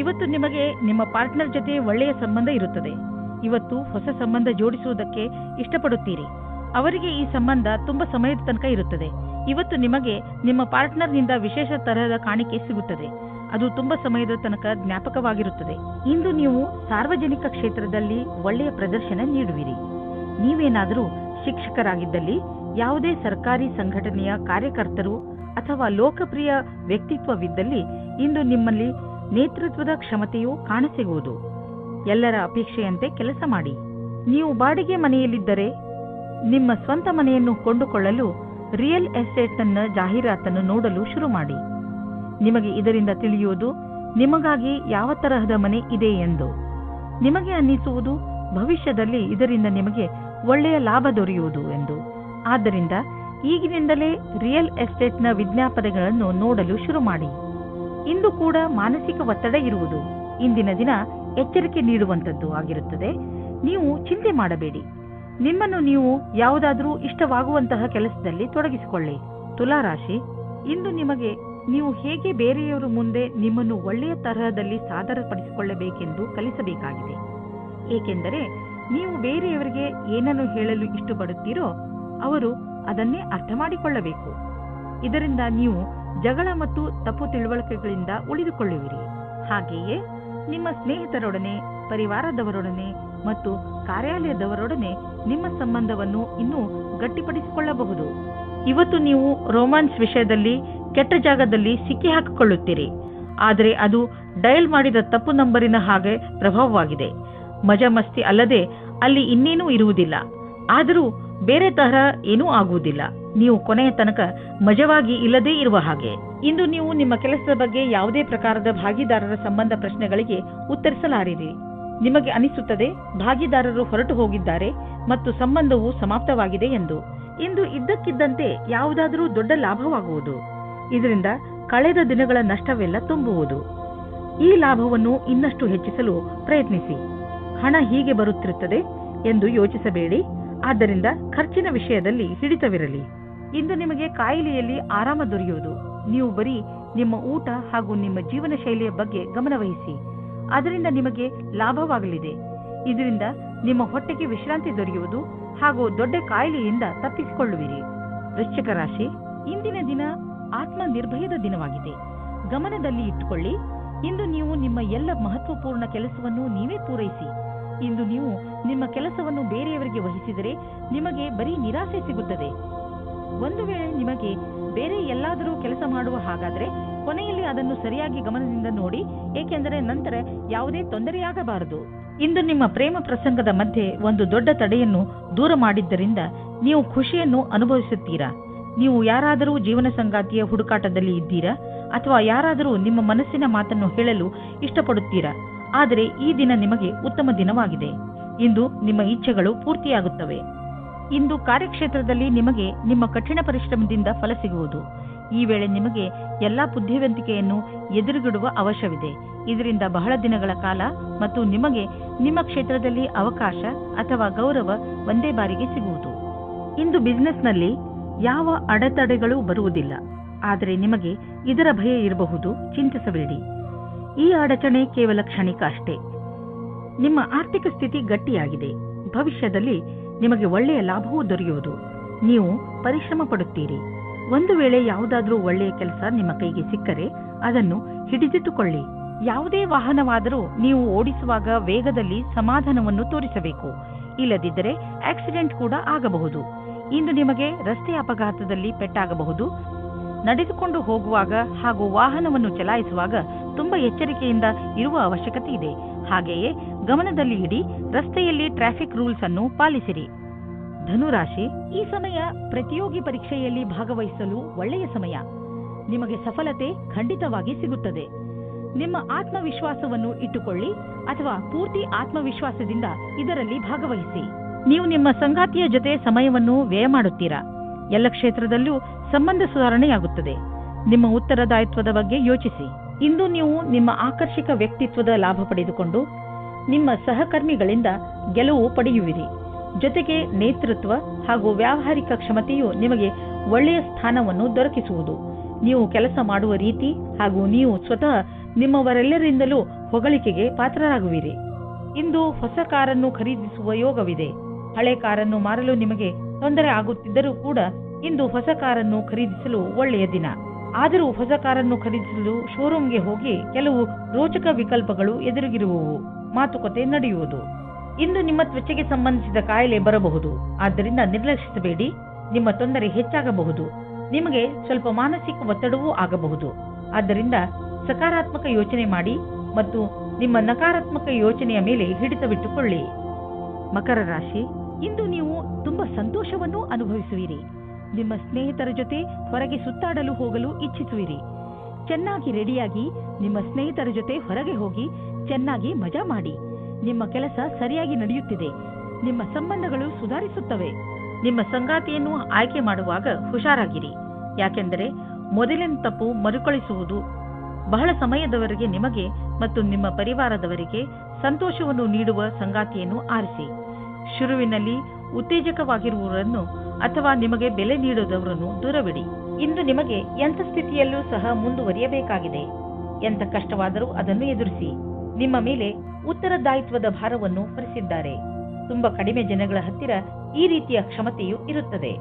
ಇವತ್ತು ನಿಮಗೆ ನಿಮ್ಮ ಪಾರ್ಟ್ನರ್ ಜೊತೆ ಒಳ್ಳೆಯ ಸಂಬಂಧ ಇರುತ್ತದೆ. ಇವತ್ತು ಹೊಸ ಸಂಬಂಧ ಜೋಡಿಸುವುದಕ್ಕೆ ಇಷ್ಟಪಡುತ್ತೀರಿ. ಅವರಿಗೆ ಈ ಸಂಬಂಧ ತುಂಬಾ ಸಮಯದ ತನಕ ಇರುತ್ತದೆ. ಇವತ್ತು ನಿಮಗೆ ನಿಮ್ಮ ಪಾರ್ಟ್ನರ್ನಿಂದ ವಿಶೇಷ ತರಹದ ಕಾಣಿಕೆ ಸಿಗುತ್ತದೆ. ಅದು ತುಂಬಾ ಸಮಯದ ತನಕ ಜ್ಞಾಪಕವಾಗಿರುತ್ತದೆ. ಇಂದು ನೀವು ಸಾರ್ವಜನಿಕ ಕ್ಷೇತ್ರದಲ್ಲಿ ಒಳ್ಳೆಯ ಪ್ರದರ್ಶನ ನೀಡುವಿರಿ. ನೀವೇನಾದರೂ ಶಿಕ್ಷಕರಾಗಿದ್ದಲ್ಲಿ, ಯಾವುದೇ ಸರ್ಕಾರಿ ಸಂಘಟನೆಯ ಕಾರ್ಯಕರ್ತರು ಅಥವಾ ಲೋಕಪ್ರಿಯ ವ್ಯಕ್ತಿತ್ವವಿದ್ದಲ್ಲಿ ಇಂದು ನಿಮ್ಮಲ್ಲಿ ನೇತೃತ್ವದ ಕ್ಷಮತೆಯು ಕಾಣಸಿಗುವುದು. ಎಲ್ಲರ ಅಪೇಕ್ಷೆಯಂತೆ ಕೆಲಸ ಮಾಡಿ. ನೀವು ಬಾಡಿಗೆ ಮನೆಯಲ್ಲಿದ್ದರೆ ನಿಮ್ಮ ಸ್ವಂತ ಮನೆಯನ್ನು ಕೊಂಡುಕೊಳ್ಳಲು ರಿಯಲ್ ಎಸ್ಟೇಟ್ನ ಜಾಹೀರಾತನ್ನು ನೋಡಲು ಶುರು ಮಾಡಿ. ನಿಮಗೆ ಇದರಿಂದ ತಿಳಿಯುವುದು ನಿಮಗಾಗಿ ಯಾವ ತರಹದ ಮನೆ ಇದೆ ಎಂದು. ನಿಮಗೆ ಅನ್ನಿಸುವುದು ಭವಿಷ್ಯದಲ್ಲಿ ಇದರಿಂದ ನಿಮಗೆ ಒಳ್ಳೆಯ ಲಾಭ ದೊರೆಯುವುದು ಎಂದು. ಆದ್ದರಿಂದ ಈಗಿನಿಂದಲೇ ರಿಯಲ್ ಎಸ್ಟೇಟ್ನ ವಿಜ್ಞಾಪನೆಗಳನ್ನು ನೋಡಲು ಶುರು ಮಾಡಿ. ಇಂದು ಕೂಡ ಮಾನಸಿಕ ಒತ್ತಡ ಇರುವುದು. ಇಂದಿನ ದಿನ ಎಚ್ಚರಿಕೆ ನೀಡುವಂಥದ್ದು ಆಗಿರುತ್ತದೆ. ನೀವು ಚಿಂತೆ ಮಾಡಬೇಡಿ. ನಿಮ್ಮನ್ನು ನೀವು ಯಾವುದಾದರೂ ಇಷ್ಟವಾಗುವಂತಹ ಕೆಲಸದಲ್ಲಿ ತೊಡಗಿಸಿಕೊಳ್ಳಿ. ತುಲಾರಾಶಿ, ಇಂದು ನಿಮಗೆ ನೀವು ಹೇಗೆ ಬೇರೆಯವರ ಮುಂದೆ ನಿಮ್ಮನ್ನು ಒಳ್ಳೆಯ ತರಹದಲ್ಲಿ ಸಾದರಪಡಿಸಿಕೊಳ್ಳಬೇಕೆಂದು ಕಲಿಸಬೇಕಾಗಿದೆ. ಏಕೆಂದರೆ ನೀವು ಬೇರೆಯವರಿಗೆ ಏನನ್ನು ಹೇಳಲು ಇಷ್ಟಪಡುತ್ತೀರೋ ಅವರು ಅದನ್ನೇ ಅರ್ಥ ಮಾಡಿಕೊಳ್ಳಬೇಕು. ಇದರಿಂದ ನೀವು ಜಗಳ ಮತ್ತು ತಪ್ಪು ತಿಳುವಳಿಕೆಗಳಿಂದ ಉಳಿದುಕೊಳ್ಳುವಿರಿ. ಹಾಗೆಯೇ ನಿಮ್ಮ ಸ್ನೇಹಿತರೊಡನೆ, ಪರಿವಾರದವರೊಡನೆ ಮತ್ತು ಕಾರ್ಯಾಲಯದವರೊಡನೆ ನಿಮ್ಮ ಸಂಬಂಧವನ್ನು ಇನ್ನೂ ಗಟ್ಟಿಪಡಿಸಿಕೊಳ್ಳಬಹುದು. ಇವತ್ತು ನೀವು ರೋಮ್ಯಾನ್ಸ್ ವಿಷಯದಲ್ಲಿ ಕೆಟ್ಟ ಜಾಗದಲ್ಲಿ ಸಿಕ್ಕಿ ಹಾಕಿಕೊಳ್ಳುತ್ತೀರಿ. ಆದರೆ ಅದು ಡಯಲ್ ಮಾಡಿದ ತಪ್ಪು ನಂಬರಿನ ಹಾಗೆ ಪ್ರಭಾವವಾಗಿದೆ. ಮಜಾ ಮಸ್ತಿ ಅಲ್ಲದೆ ಅಲ್ಲಿ ಇನ್ನೇನೂ ಇರುವುದಿಲ್ಲ. ಆದರೂ ಬೇರೆ ತರಹ ಏನೂ ಆಗುವುದಿಲ್ಲ. ನೀವು ಕೊನೆಯ ತನಕ ಮಜವಾಗಿ ಇಲ್ಲದೇ ಇರುವ ಹಾಗೆ. ಇಂದು ನೀವು ನಿಮ್ಮ ಕೆಲಸದ ಬಗ್ಗೆ ಯಾವುದೇ ಪ್ರಕಾರದ ಭಾಗಿದಾರರ ಸಂಬಂಧ ಪ್ರಶ್ನೆಗಳಿಗೆ ಉತ್ತರಿಸಲಾರಿರಿ. ನಿಮಗೆ ಅನಿಸುತ್ತದೆ ಭಾಗಿದಾರರು ಹೊರಟು ಹೋಗಿದ್ದಾರೆ ಮತ್ತು ಸಂಬಂಧವು ಸಮಾಪ್ತವಾಗಿದೆ ಎಂದು. ಇಂದು ಇದ್ದಕ್ಕಿದ್ದಂತೆ ಯಾವುದಾದರೂ ದೊಡ್ಡ ಲಾಭವಾಗುವುದು. ಇದರಿಂದ ಕಳೆದ ದಿನಗಳ ನಷ್ಟವೆಲ್ಲ ತುಂಬುವುದು. ಈ ಲಾಭವನ್ನು ಇನ್ನಷ್ಟು ಹೆಚ್ಚಿಸಲು ಪ್ರಯತ್ನಿಸಿ. ಹಣ ಹೀಗೆ ಬರುತ್ತಿರುತ್ತದೆ ಎಂದು ಯೋಚಿಸಬೇಡಿ. ಆದ್ದರಿಂದ ಖರ್ಚಿನ ವಿಷಯದಲ್ಲಿ ಹಿಡಿತವಿರಲಿ. ಇಂದು ನಿಮಗೆ ಕಾಯಿಲೆಯಲ್ಲಿ ಆರಾಮ ದೊರೆಯುವುದು. ನೀವು ಬರೀ ನಿಮ್ಮ ಊಟ ಹಾಗೂ ನಿಮ್ಮ ಜೀವನ ಶೈಲಿಯ ಬಗ್ಗೆ ಗಮನವಹಿಸಿ. ಅದರಿಂದ ನಿಮಗೆ ಲಾಭವಾಗಲಿದೆ. ಇದರಿಂದ ನಿಮ್ಮ ಹೊಟ್ಟೆಗೆ ವಿಶ್ರಾಂತಿ ದೊರೆಯುವುದು ಹಾಗೂ ದೊಡ್ಡ ಕಾಯಿಲೆಯಿಂದ ತಪ್ಪಿಸಿಕೊಳ್ಳುವಿರಿ. ವೃಶ್ಚಿಕ ರಾಶಿ, ಇಂದಿನ ದಿನ ಆತ್ಮ ನಿರ್ಭಯದ ದಿನವಾಗಿದೆ. ಗಮನದಲ್ಲಿ ಇಟ್ಟುಕೊಳ್ಳಿ. ಇಂದು ನೀವು ನಿಮ್ಮ ಎಲ್ಲ ಮಹತ್ವಪೂರ್ಣ ಕೆಲಸವನ್ನು ನೀವೇ ಪೂರೈಸಿ. ಇಂದು ನೀವು ನಿಮ್ಮ ಕೆಲಸವನ್ನು ಬೇರೆಯವರಿಗೆ ವಹಿಸಿದರೆ ನಿಮಗೆ ಬರೀ ನಿರಾಸೆ ಸಿಗುತ್ತದೆ. ಒಂದು ವೇಳೆ ನಿಮಗೆ ಬೇರೆ ಎಲ್ಲಾದರೂ ಕೆಲಸ ಮಾಡುವ ಹಾಗಾದರೆ ಕೊನೆಯಲ್ಲಿ ಅದನ್ನು ಸರಿಯಾಗಿ ಗಮನದಿಂದ ನೋಡಿ. ಏಕೆಂದರೆ ನಂತರ ಯಾವುದೇ ತೊಂದರೆಯಾಗಬಾರದು. ಇಂದು ನಿಮ್ಮ ಪ್ರೇಮ ಪ್ರಸಂಗದ ಮಧ್ಯೆ ಒಂದು ದೊಡ್ಡ ತಡೆಯನ್ನು ದೂರ ಮಾಡಿದ್ದರಿಂದ ನೀವು ಖುಷಿಯನ್ನು ಅನುಭವಿಸುತ್ತೀರಾ. ನೀವು ಯಾರಾದರೂ ಜೀವನ ಸಂಗಾತಿಯ ಹುಡುಕಾಟದಲ್ಲಿ ಇದ್ದೀರಾ ಅಥವಾ ಯಾರಾದರೂ ನಿಮ್ಮ ಮನಸ್ಸಿನ ಮಾತನ್ನು ಹೇಳಲು ಇಷ್ಟಪಡುತ್ತೀರಾ. ಆದರೆ ಈ ದಿನ ನಿಮಗೆ ಉತ್ತಮ ದಿನವಾಗಿದೆ. ಇಂದು ನಿಮ್ಮ ಇಚ್ಛೆಗಳು ಪೂರ್ತಿಯಾಗುತ್ತವೆ. ಇಂದು ಕಾರ್ಯಕ್ಷೇತ್ರದಲ್ಲಿ ನಿಮಗೆ ನಿಮ್ಮ ಕಠಿಣ ಪರಿಶ್ರಮದಿಂದ ಫಲ ಸಿಗುವುದು. ಈ ವೇಳೆ ನಿಮಗೆ ಎಲ್ಲಾ ಬುದ್ಧಿವಂತಿಕೆಯನ್ನು ಎದುರುಗಿಡುವ ಅವಶ್ಯವಿದೆ. ಇದರಿಂದ ಬಹಳ ದಿನಗಳ ಕಾಲ ಮತ್ತು ನಿಮಗೆ ನಿಮ್ಮ ಕ್ಷೇತ್ರದಲ್ಲಿ ಅವಕಾಶ ಅಥವಾ ಗೌರವ ಒಂದೇ ಬಾರಿಗೆ ಸಿಗುವುದು. ಇಂದು ಬಿಸಿನೆಸ್ನಲ್ಲಿ ಯಾವ ಅಡೆತಡೆಗಳು ಬರುವುದಿಲ್ಲ. ಆದರೆ ನಿಮಗೆ ಇದರ ಭಯ ಇರಬಹುದು. ಚಿಂತಿಸಬೇಡಿ. ಈ ಅಡಚಣೆ ಕೇವಲ ಕ್ಷಣಿಕ ಅಷ್ಟೇ. ನಿಮ್ಮ ಆರ್ಥಿಕ ಸ್ಥಿತಿ ಗಟ್ಟಿಯಾಗಿದೆ. ಭವಿಷ್ಯದಲ್ಲಿ ನಿಮಗೆ ಒಳ್ಳೆಯ ಲಾಭವೂ ದೊರೆಯುವುದು. ನೀವು ಪರಿಶ್ರಮ ಪಡುತ್ತೀರಿ. ಒಂದು ವೇಳೆ ಯಾವುದಾದ್ರೂ ಒಳ್ಳೆಯ ಕೆಲಸ ನಿಮ್ಮ ಕೈಗೆ ಸಿಕ್ಕರೆ ಅದನ್ನು ಹಿಡಿದಿಟ್ಟುಕೊಳ್ಳಿ. ಯಾವುದೇ ವಾಹನವಾದರೂ ನೀವು ಓಡಿಸುವಾಗ ವೇಗದಲ್ಲಿ ಸಮಾಧಾನವನ್ನು ತೋರಿಸಬೇಕು. ಇಲ್ಲದಿದ್ದರೆ ಆಕ್ಸಿಡೆಂಟ್ ಕೂಡ ಆಗಬಹುದು. ಇಂದು ನಿಮಗೆ ರಸ್ತೆ ಅಪಘಾತದಲ್ಲಿ ಪೆಟ್ಟಾಗಬಹುದು. ನಡೆದುಕೊಂಡು ಹೋಗುವಾಗ ಹಾಗೂ ವಾಹನವನ್ನು ಚಲಾಯಿಸುವಾಗ ತುಂಬಾ ಎಚ್ಚರಿಕೆಯಿಂದ ಇರುವ ಅವಶ್ಯಕತೆ ಇದೆ. ಹಾಗೆಯೇ ಗಮನದಲ್ಲಿ ಇಡಿ. ರಸ್ತೆಯಲ್ಲಿ ಟ್ರಾಫಿಕ್ ರೂಲ್ಸ್ ಅನ್ನು ಪಾಲಿಸಿರಿ. ಧನುರಾಶಿ, ಈ ಸಮಯ ಪ್ರತಿಯೋಗಿ ಪರೀಕ್ಷೆಯಲ್ಲಿ ಭಾಗವಹಿಸಲು ಒಳ್ಳೆಯ ಸಮಯ. ನಿಮಗೆ ಸಫಲತೆ ಖಂಡಿತವಾಗಿ ಸಿಗುತ್ತದೆ. ನಿಮ್ಮ ಆತ್ಮವಿಶ್ವಾಸವನ್ನು ಇಟ್ಟುಕೊಳ್ಳಿ ಅಥವಾ ಪೂರ್ತಿ ಆತ್ಮವಿಶ್ವಾಸದಿಂದ ಇದರಲ್ಲಿ ಭಾಗವಹಿಸಿ. ನೀವು ನಿಮ್ಮ ಸಂಗಾತಿಯ ಜೊತೆ ಸಮಯವನ್ನು ವ್ಯಯ ಮಾಡುತ್ತೀರಾ. ಎಲ್ಲ ಕ್ಷೇತ್ರದಲ್ಲೂ ಸಂಬಂಧ ಸುಧಾರಣೆಯಾಗುತ್ತದೆ. ನಿಮ್ಮ ಉತ್ತರದಾಯಿತ್ವದ ಬಗ್ಗೆ ಯೋಚಿಸಿ. ಇಂದು ನೀವು ನಿಮ್ಮ ಆಕರ್ಷಕ ವ್ಯಕ್ತಿತ್ವದ ಲಾಭ ಪಡೆದುಕೊಂಡು ನಿಮ್ಮ ಸಹಕರ್ಮಿಗಳಿಂದ ಗೆಲುವು ಪಡೆಯುವಿರಿ. ಜೊತೆಗೆ ನೇತೃತ್ವ ಹಾಗೂ ವ್ಯಾವಹಾರಿಕ ಕ್ಷಮತೆಯು ನಿಮಗೆ ಒಳ್ಳೆಯ ಸ್ಥಾನವನ್ನು ದೊರಕಿಸುವುದು. ನೀವು ಕೆಲಸ ಮಾಡುವ ರೀತಿ ಹಾಗೂ ನೀವು ಸ್ವತಃ ನಿಮ್ಮವರೆಲ್ಲರಿಂದಲೂ ಹೊಗಳಿಕೆಗೆ ಪಾತ್ರರಾಗುವಿರಿ. ಇಂದು ಹೊಸ ಕಾರನ್ನು ಖರೀದಿಸುವ ಯೋಗವಿದೆ. ಹಳೆ ಕಾರನ್ನು ಮಾರಲು ನಿಮಗೆ ತೊಂದರೆ ಆಗುತ್ತಿದ್ದರೂ ಕೂಡ ಇಂದು ಹೊಸ ಕಾರನ್ನು ಖರೀದಿಸಲು ಒಳ್ಳೆಯ ದಿನ. ಆದರೂ ಹೊಸ ಕಾರನ್ನು ಖರೀದಿಸಲು ಶೋರೂಮ್ಗೆ ಹೋಗಿ ಕೆಲವು ರೋಚಕ ವಿಕಲ್ಪಗಳು ಎದುರಿಗಿರುವವು. ಮಾತುಕತೆ ನಡೆಯುವುದು. ಇಂದು ನಿಮ್ಮ ತ್ವಚೆಗೆ ಸಂಬಂಧಿಸಿದ ಕಾಯಿಲೆ ಬರಬಹುದು. ಆದ್ದರಿಂದ ನಿರ್ಲಕ್ಷಿಸಬೇಡಿ. ನಿಮ್ಮ ತೊಂದರೆ ಹೆಚ್ಚಾಗಬಹುದು. ನಿಮಗೆ ಸ್ವಲ್ಪ ಮಾನಸಿಕ ಒತ್ತಡವೂ ಆಗಬಹುದು. ಆದ್ದರಿಂದ ಸಕಾರಾತ್ಮಕ ಯೋಚನೆ ಮಾಡಿ ಮತ್ತು ನಿಮ್ಮ ನಕಾರಾತ್ಮಕ ಯೋಚನೆಯ ಮೇಲೆ ಹಿಡಿತವಿಟ್ಟುಕೊಳ್ಳಿ. ಮಕರ ರಾಶಿ, ಇಂದು ನೀವು ತುಂಬಾ ಸಂತೋಷವನ್ನು ಅನುಭವಿಸುವಿರಿ. ನಿಮ್ಮ ಸ್ನೇಹಿತರ ಜೊತೆ ಹೊರಗೆ ಸುತ್ತಾಡಲು ಹೋಗಲು ಇಚ್ಛಿಸುವಿರಿ. ಚೆನ್ನಾಗಿ ರೆಡಿಯಾಗಿ ನಿಮ್ಮ ಸ್ನೇಹಿತರ ಜೊತೆ ಹೊರಗೆ ಹೋಗಿ ಚೆನ್ನಾಗಿ ಮಜಾ ಮಾಡಿ. ನಿಮ್ಮ ಕೆಲಸ ಸರಿಯಾಗಿ ನಡೆಯುತ್ತಿದೆ. ನಿಮ್ಮ ಸಂಬಂಧಗಳು ಸುಧಾರಿಸುತ್ತವೆ. ನಿಮ್ಮ ಸಂಗಾತಿಯನ್ನು ಆಯ್ಕೆ ಮಾಡುವಾಗ ಹುಷಾರಾಗಿರಿ. ಯಾಕೆಂದರೆ ಮೊದಲಿನ ತಪ್ಪು ಮರುಕಳಿಸುವುದು ಬಹಳ ಸಮಯದವರೆಗೆ ನಿಮಗೆ ಮತ್ತು ನಿಮ್ಮ ಪರಿವಾರದವರಿಗೆ ಸಂತೋಷವನ್ನು ನೀಡುವ ಸಂಗಾತಿಯನ್ನು ಆರಿಸಿ. ಶುರುವಿನಲ್ಲಿ ಉತ್ತೇಜಕವಾಗಿರುವವರನ್ನು ಅಥವಾ ನಿಮಗೆ ಬೆಲೆ ನೀಡುವುದವರನ್ನು ದೂರವಿಡಿ. ಇಂದು ನಿಮಗೆ ಎಂಥ ಸ್ಥಿತಿಯಲ್ಲೂ ಸಹ ಮುಂದುವರಿಯಬೇಕಾಗಿದೆ. ಎಂಥ ಕಷ್ಟವಾದರೂ ಅದನ್ನು ಎದುರಿಸಿ. ನಿಮ್ಮ ಮೇಲೆ ಉತ್ತರದಾಯಿತ್ವದ ಭಾರವನ್ನು ಹೊರಿಸಿದ್ದಾರೆ. ತುಂಬಾ ಕಡಿಮೆ ಜನಗಳ ಹತ್ತಿರ ಈ ರೀತಿಯ ಕ್ಷಮತೆಯು ಇರುತ್ತದೆ.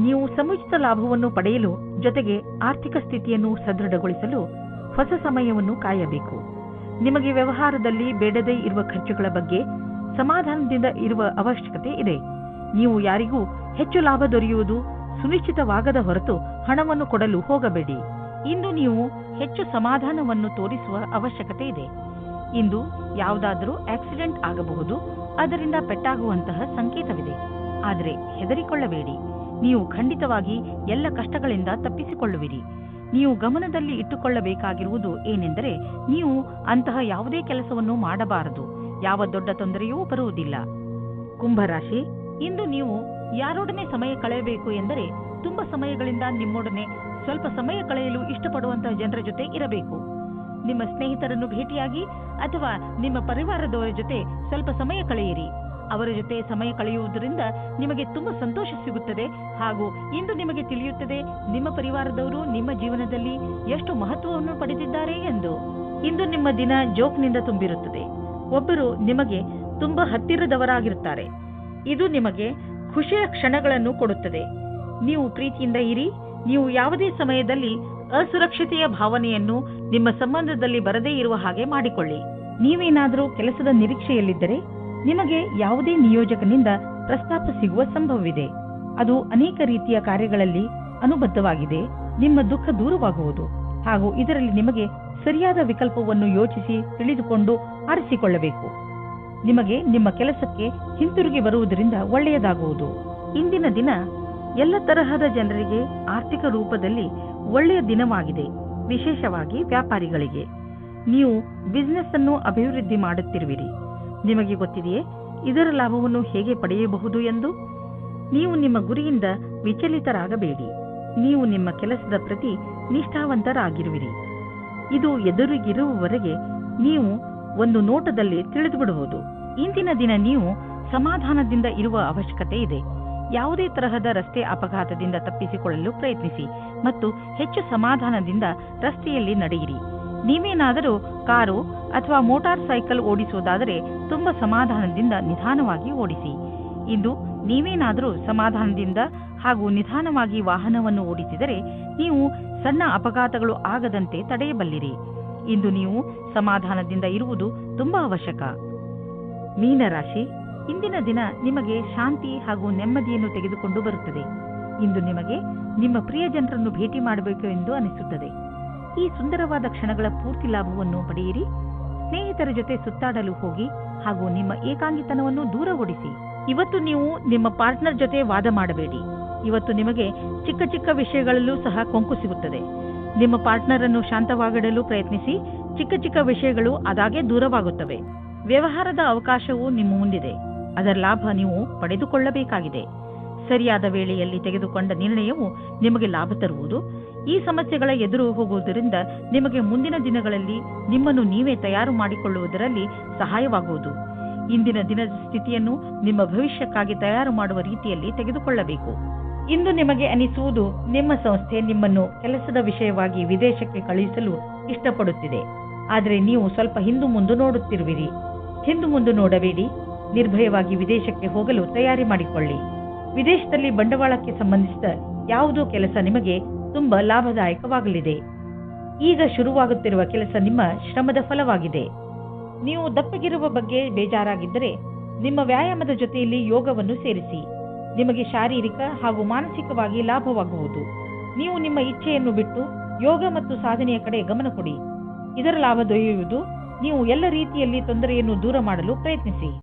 ನೀವು ಸಮುಚಿತ ಲಾಭವನ್ನು ಪಡೆಯಲು ಜೊತೆಗೆ ಆರ್ಥಿಕ ಸ್ಥಿತಿಯನ್ನು ಸದೃಢಗೊಳಿಸಲು ಹೊಸ ಸಮಯವನ್ನು ಕಾಯಬೇಕು. ನಿಮಗೆ ವ್ಯವಹಾರದಲ್ಲಿ ಬೇಡದೇ ಇರುವ ಖರ್ಚುಗಳ ಬಗ್ಗೆ ಸಮಾಧಾನದಿಂದ ಇರುವ ಅವಶ್ಯಕತೆ ಇದೆ. ನೀವು ಯಾರಿಗೂ ಹೆಚ್ಚು ಲಾಭ ದೊರೆಯುವುದು ಸುನಿಶ್ಚಿತವಾಗದ ಹೊರತು ಹಣವನ್ನು ಕೊಡಲು ಹೋಗಬೇಡಿ. ಇಂದು ನೀವು ಹೆಚ್ಚು ಸಮಾಧಾನವನ್ನು ತೋರಿಸುವ ಅವಶ್ಯಕತೆ ಇದೆ. ಇಂದು ಯಾವುದಾದರೂ ಆಕ್ಸಿಡೆಂಟ್ ಆಗಬಹುದು, ಅದರಿಂದ ಪೆಟ್ಟಾಗುವಂತಹ ಸಂಕೇತವಿದೆ. ಆದರೆ ಹೆದರಿಕೊಳ್ಳಬೇಡಿ, ನೀವು ಖಂಡಿತವಾಗಿ ಎಲ್ಲ ಕಷ್ಟಗಳಿಂದ ತಪ್ಪಿಸಿಕೊಳ್ಳುವಿರಿ. ನೀವು ಗಮನದಲ್ಲಿ ಇಟ್ಟುಕೊಳ್ಳಬೇಕಾಗಿರುವುದು ಏನೆಂದರೆ, ನೀವು ಅಂತಹ ಯಾವುದೇ ಕೆಲಸವನ್ನು ಮಾಡಬಾರದು. ಯಾವ ದೊಡ್ಡ ತೊಂದರೆಯೂ ಬರುವುದಿಲ್ಲ. ಕುಂಭರಾಶಿ, ಇಂದು ನೀವು ಯಾರೊಡನೆ ಸಮಯ ಕಳೆಯಬೇಕು ಎಂದರೆ ತುಂಬಾ ಸಮಯಗಳಿಂದ ನಿಮ್ಮೊಡನೆ ಸ್ವಲ್ಪ ಸಮಯ ಕಳೆಯಲು ಇಷ್ಟಪಡುವಂತಹ ಜನರ ಜೊತೆ ಇರಬೇಕು. ನಿಮ್ಮ ಸ್ನೇಹಿತರನ್ನು ಭೇಟಿಯಾಗಿ ಅಥವಾ ನಿಮ್ಮ ಪರಿವಾರದವರ ಜೊತೆ ಸ್ವಲ್ಪ ಸಮಯ ಕಳೆಯಿರಿ. ಅವರ ಜೊತೆ ಸಮಯ ಕಳೆಯುವುದರಿಂದ ನಿಮಗೆ ತುಂಬಾ ಸಂತೋಷ ಸಿಗುತ್ತದೆ. ಹಾಗೂ ಇಂದು ನಿಮಗೆ ತಿಳಿಯುತ್ತದೆ ನಿಮ್ಮ ಪರಿವಾರದವರು ನಿಮ್ಮ ಜೀವನದಲ್ಲಿ ಎಷ್ಟು ಮಹತ್ವವನ್ನು ಪಡೆದಿದ್ದಾರೆ ಎಂದು. ಇಂದು ನಿಮ್ಮ ದಿನ ಜೋಕ್ನಿಂದ ತುಂಬಿರುತ್ತದೆ. ಒಬ್ಬರು ನಿಮಗೆ ತುಂಬಾ ಹತ್ತಿರದವರಾಗಿರುತ್ತಾರೆ. ಇದು ನಿಮಗೆ ಖುಷಿಯ ಕ್ಷಣಗಳನ್ನು ಕೊಡುತ್ತದೆ. ನೀವು ಪ್ರೀತಿಯಿಂದ ಇರಿ. ನೀವು ಯಾವುದೇ ಸಮಯದಲ್ಲಿ ಅಸುರಕ್ಷತೆಯ ಭಾವನೆಯನ್ನು ನಿಮ್ಮ ಸಂಬಂಧದಲ್ಲಿ ಬರದೇ ಇರುವ ಹಾಗೆ ಮಾಡಿಕೊಳ್ಳಿ. ನೀವೇನಾದರೂ ಕೆಲಸದ ನಿರೀಕ್ಷೆಯಲ್ಲಿದ್ದರೆ ನಿಮಗೆ ಯಾವುದೇ ನಿಯೋಜಕನಿಂದ ಪ್ರಸ್ತಾಪ ಸಿಗುವ ಸಂಭವವಿದೆ. ಅದು ಅನೇಕ ರೀತಿಯ ಕಾರ್ಯಗಳಲ್ಲಿ ಅನುಬದ್ಧವಾಗಿದೆ. ನಿಮ್ಮ ದುಃಖ ದೂರವಾಗುವುದು ಹಾಗೂ ಇದರಲ್ಲಿ ನಿಮಗೆ ಸರಿಯಾದ ವಿಕಲ್ಪವನ್ನು ಯೋಚಿಸಿ ತಿಳಿದುಕೊಂಡು ಆರಿಸಿಕೊಳ್ಳಬೇಕು. ನಿಮಗೆ ನಿಮ್ಮ ಕೆಲಸಕ್ಕೆ ಹಿಂತಿರುಗಿ ಬರುವುದರಿಂದ ಒಳ್ಳೆಯದಾಗುವುದು. ಇಂದಿನ ದಿನ ಎಲ್ಲ ತರಹದ ಜನರಿಗೆ ಆರ್ಥಿಕ ರೂಪದಲ್ಲಿ ಒಳ್ಳೆಯ ದಿನವಾಗಿದೆ. ವಿಶೇಷವಾಗಿ ವ್ಯಾಪಾರಿಗಳಿಗೆ. ನೀವು ಬಿಸಿನೆಸ್ ಅನ್ನು ಅಭಿವೃದ್ಧಿ ಮಾಡುತ್ತಿರುವಿರಿ. ನಿಮಗೆ ಗೊತ್ತಿದೆಯೇ ಇದರ ಲಾಭವನ್ನು ಹೇಗೆ ಪಡೆಯಬಹುದು ಎಂದು? ನೀವು ನಿಮ್ಮ ಗುರಿಯಿಂದ ವಿಚಲಿತರಾಗಬೇಡಿ. ನೀವು ನಿಮ್ಮ ಕೆಲಸದ ಪ್ರತಿ ನಿಷ್ಠಾವಂತರಾಗಿರುವಿರಿ. ಇದು ಎದುರಿಗಿರುವವರೆಗೆ ನೀವು ಒಂದು ನೋಟದಲ್ಲಿ ತಿಳಿದುಬಿಡುವುದು. ಇಂದಿನ ದಿನ ನೀವು ಸಮಾಧಾನದಿಂದ ಇರುವ ಅವಶ್ಯಕತೆ ಇದೆ. ಯಾವುದೇ ತರಹದ ರಸ್ತೆ ಅಪಘಾತದಿಂದ ತಪ್ಪಿಸಿಕೊಳ್ಳಲು ಪ್ರಯತ್ನಿಸಿ ಮತ್ತು ಹೆಚ್ಚು ಸಮಾಧಾನದಿಂದ ರಸ್ತೆಯಲ್ಲಿ ನಡೆಯಿರಿ. ನೀವೇನಾದರೂ ಕಾರು ಅಥವಾ ಮೋಟಾರ್ ಸೈಕಲ್ ಓಡಿಸುವುದಾದರೆ ತುಂಬಾ ಸಮಾಧಾನದಿಂದ ನಿಧಾನವಾಗಿ ಓಡಿಸಿ. ಇಂದು ನೀವೇನಾದರೂ ಸಮಾಧಾನದಿಂದ ಹಾಗೂ ನಿಧಾನವಾಗಿ ವಾಹನವನ್ನು ಓಡಿಸಿದರೆ ನೀವು ಸಣ್ಣ ಅಪಘಾತಗಳು ಆಗದಂತೆ ತಡೆಯಬಲ್ಲಿರಿ. ಇಂದು ನೀವು ಸಮಾಧಾನದಿಂದ ಇರುವುದು ತುಂಬಾ ಅವಶ್ಯಕ. ಮೀನರಾಶಿ, ಇಂದಿನ ದಿನ ನಿಮಗೆ ಶಾಂತಿ ಹಾಗೂ ನೆಮ್ಮದಿಯನ್ನು ತೆಗೆದುಕೊಂಡು ಬರುತ್ತದೆ. ಇಂದು ನಿಮಗೆ ನಿಮ್ಮ ಪ್ರಿಯ ಜನರನ್ನು ಭೇಟಿ ಮಾಡಬೇಕು ಎಂದು ಅನಿಸುತ್ತದೆ. ಈ ಸುಂದರವಾದ ಕ್ಷಣಗಳ ಪೂರ್ತಿ ಲಾಭವನ್ನು ಪಡೆಯಿರಿ. ಸ್ನೇಹಿತರ ಜೊತೆ ಸುತ್ತಾಡಲು ಹೋಗಿ ಹಾಗೂ ನಿಮ್ಮ ಏಕಾಂಗಿತನವನ್ನು ದೂರ ಓಡಿಸಿ. ಇವತ್ತು ನೀವು ನಿಮ್ಮ ಪಾರ್ಟ್ನರ್ ಜೊತೆ ವಾದ ಮಾಡಬೇಡಿ. ಇವತ್ತು ನಿಮಗೆ ಚಿಕ್ಕ ಚಿಕ್ಕ ವಿಷಯಗಳಲ್ಲೂ ಸಹ ಕೊಂಕು ಸಿಗುತ್ತದೆ. ನಿಮ್ಮ ಪಾರ್ಟ್ನರ್ ಅನ್ನು ಶಾಂತವಾಗಿಡಲು ಪ್ರಯತ್ನಿಸಿ. ಚಿಕ್ಕ ಚಿಕ್ಕ ವಿಷಯಗಳು ಅದಾಗೆ ದೂರವಾಗುತ್ತವೆ. ವ್ಯವಹಾರದ ಅವಕಾಶವು ನಿಮ್ಮ ಮುಂದಿದೆ. ಅದರ ಲಾಭ ನೀವು ಪಡೆದುಕೊಳ್ಳಬೇಕಾಗಿದೆ. ಸರಿಯಾದ ವೇಳೆಯಲ್ಲಿ ತೆಗೆದುಕೊಂಡ ನಿರ್ಣಯವು ನಿಮಗೆ ಲಾಭ ತರುವುದು. ಈ ಸಮಸ್ಯೆಗಳ ಎದುರು ಹೋಗುವುದರಿಂದ ನಿಮಗೆ ಮುಂದಿನ ದಿನಗಳಲ್ಲಿ ನಿಮ್ಮನ್ನು ನೀವೇ ತಯಾರು ಮಾಡಿಕೊಳ್ಳುವುದರಲ್ಲಿ ಸಹಾಯವಾಗುವುದು. ಇಂದಿನ ದಿನದ ಸ್ಥಿತಿಯನ್ನು ನಿಮ್ಮ ಭವಿಷ್ಯಕ್ಕಾಗಿ ತಯಾರು ಮಾಡುವ ರೀತಿಯಲ್ಲಿ ತೆಗೆದುಕೊಳ್ಳಬೇಕು. ಇಂದು ನಿಮಗೆ ಅನಿಸುವುದು ನಿಮ್ಮ ಸಂಸ್ಥೆ ನಿಮ್ಮನ್ನು ಕೆಲಸದ ವಿಷಯವಾಗಿ ವಿದೇಶಕ್ಕೆ ಕಳುಹಿಸಲು ಇಷ್ಟಪಡುತ್ತಿದೆ. ಆದರೆ ನೀವು ಸ್ವಲ್ಪ ಹಿಂದು ಮುಂದು ನೋಡುತ್ತಿರುವಿರಿ. ಹಿಂದು ಮುಂದು ನೋಡಬೇಡಿ. ನಿರ್ಭಯವಾಗಿ ವಿದೇಶಕ್ಕೆ ಹೋಗಲು ತಯಾರಿ ಮಾಡಿಕೊಳ್ಳಿ. ವಿದೇಶದಲ್ಲಿ ಬಂಡವಾಳಕ್ಕೆ ಸಂಬಂಧಿಸಿದ ಯಾವುದೋ ಕೆಲಸ ನಿಮಗೆ ತುಂಬಾ ಲಾಭದಾಯಕವಾಗಲಿದೆ. ಈಗ ಶುರುವಾಗುತ್ತಿರುವ ಕೆಲಸ ನಿಮ್ಮ ಶ್ರಮದ ಫಲವಾಗಿದೆ. ನೀವು ದಪ್ಪಗಿರುವ ಬಗ್ಗೆ ಬೇಜಾರಾಗಿದ್ದರೆ ನಿಮ್ಮ ವ್ಯಾಯಾಮದ ಜೊತೆಯಲ್ಲಿ ಯೋಗವನ್ನು ಸೇರಿಸಿ. ನಿಮಗೆ ಶಾರೀರಿಕ ಹಾಗೂ ಮಾನಸಿಕವಾಗಿ ಲಾಭವಾಗುವುದು. ನೀವು ನಿಮ್ಮ ಇಚ್ಛೆಯನ್ನು ಬಿಟ್ಟು ಯೋಗ ಮತ್ತು ಸಾಧನೆಯ ಕಡೆ ಗಮನ ಕೊಡಿ. ಇದರ ಲಾಭ ದೊರೆಯುವುದು. ನೀವು ಎಲ್ಲ ರೀತಿಯಲ್ಲಿ ತೊಂದರೆಯನ್ನು ದೂರ ಮಾಡಲು ಪ್ರಯತ್ನಿಸಿ.